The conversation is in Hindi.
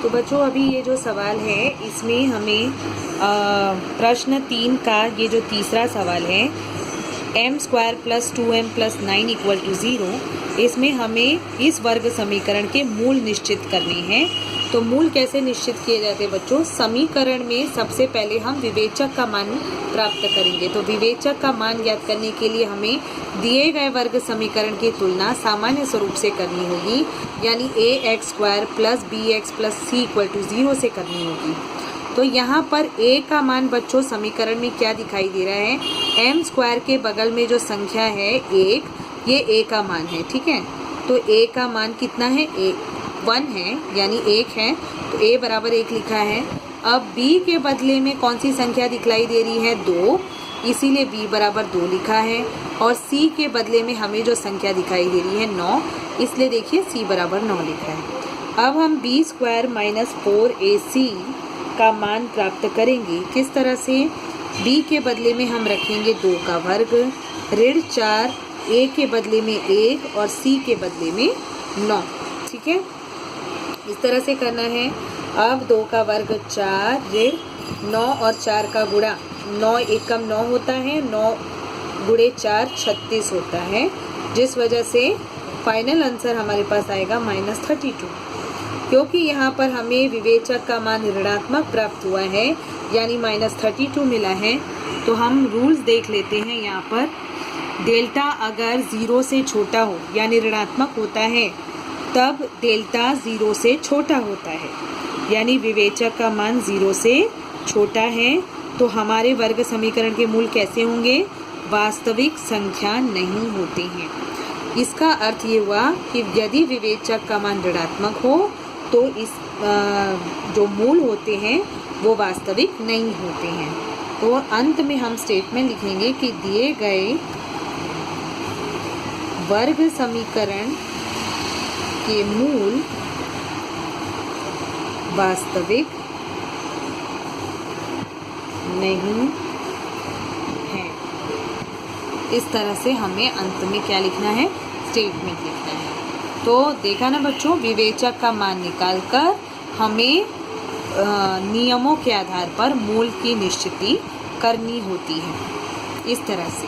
तो बच्चों अभी ये जो सवाल है इसमें हमें प्रश्न 3 का ये जो तीसरा सवाल है m² + 2m + 9 = 0, इसमें हमें इस वर्ग समीकरण के मूल निश्चित करने हैं। तो मूल कैसे निश्चित किए जाते हैं बच्चों? समीकरण में सबसे पहले हम विवेचक का मान प्राप्त करेंगे। तो विवेचक का मान ज्ञात करने के लिए हमें दिए गए वर्ग समीकरण की तुलना सामान्य स्वरूप से करनी होगी, यानी ax² + bx + c = 0 से करनी होगी। तो यहाँ पर a का मान बच्चों समीकरण में क्या दिखाई दे रहा है? m² के बगल में जो संख्या है 1, ये a का मान है, ठीक है। तो a का मान कितना है? 1 है, यानी 1 है, तो a बराबर 1 लिखा है। अब b के बदले में कौन सी संख्या दिखलाई दे रही है? 2, इसीलिए b बराबर 2 लिखा है। और c के बदले में हमें जो संख्या दिखाई दे रही है 9, इसलिए देखिए c बराबर 9 लिखा है। अब हम b² - 4ac का मान प्राप्त करेंगे। किस तरह से? b के बदले में हम रखेंगे 2 का वर्ग, ऋण 4, a के बदले में 1 और c के बदले में 9, ठीक है। इस तरह से करना है। अब 2 का वर्ग 4, ऋण 9 और 4 का गुणा, 9 एकम 9 होता है, 9 गुणे 4 36 होता है, जिस वजह से फाइनल आंसर हमारे पास आएगा -32। क्योंकि यहाँ पर हमें विवेचक का मान ऋणात्मक प्राप्त हुआ है, यानी -32 मिला है, तो हम रूल्स देख लेते हैं। यहाँ पर डेल्टा अगर 0 से छोटा हो, यानी ऋणात्मक होता है, तब डेल्टा 0 से छोटा होता है, यानी विवेचक का मान 0 से छोटा है। तो हमारे वर्ग समीकरण के मूल कैसे होंगे? वास्तविक संख्या नहीं होते हैं। इसका अर्थ ये हुआ कि यदि विवेचक का मान ऋणात्मक हो तो इस जो मूल होते हैं वो वास्तविक नहीं होते हैं। तो अंत में हम स्टेटमेंट लिखेंगे कि दिए गए वर्ग समीकरण के मूल वास्तविक नहीं है। इस तरह से हमें अंत में क्या लिखना है? स्टेटमेंट लिखना है। तो देखा ना बच्चों, विवेचक का मान निकालकर हमें नियमों के आधार पर मूल की निश्चिति करनी होती है, इस तरह से।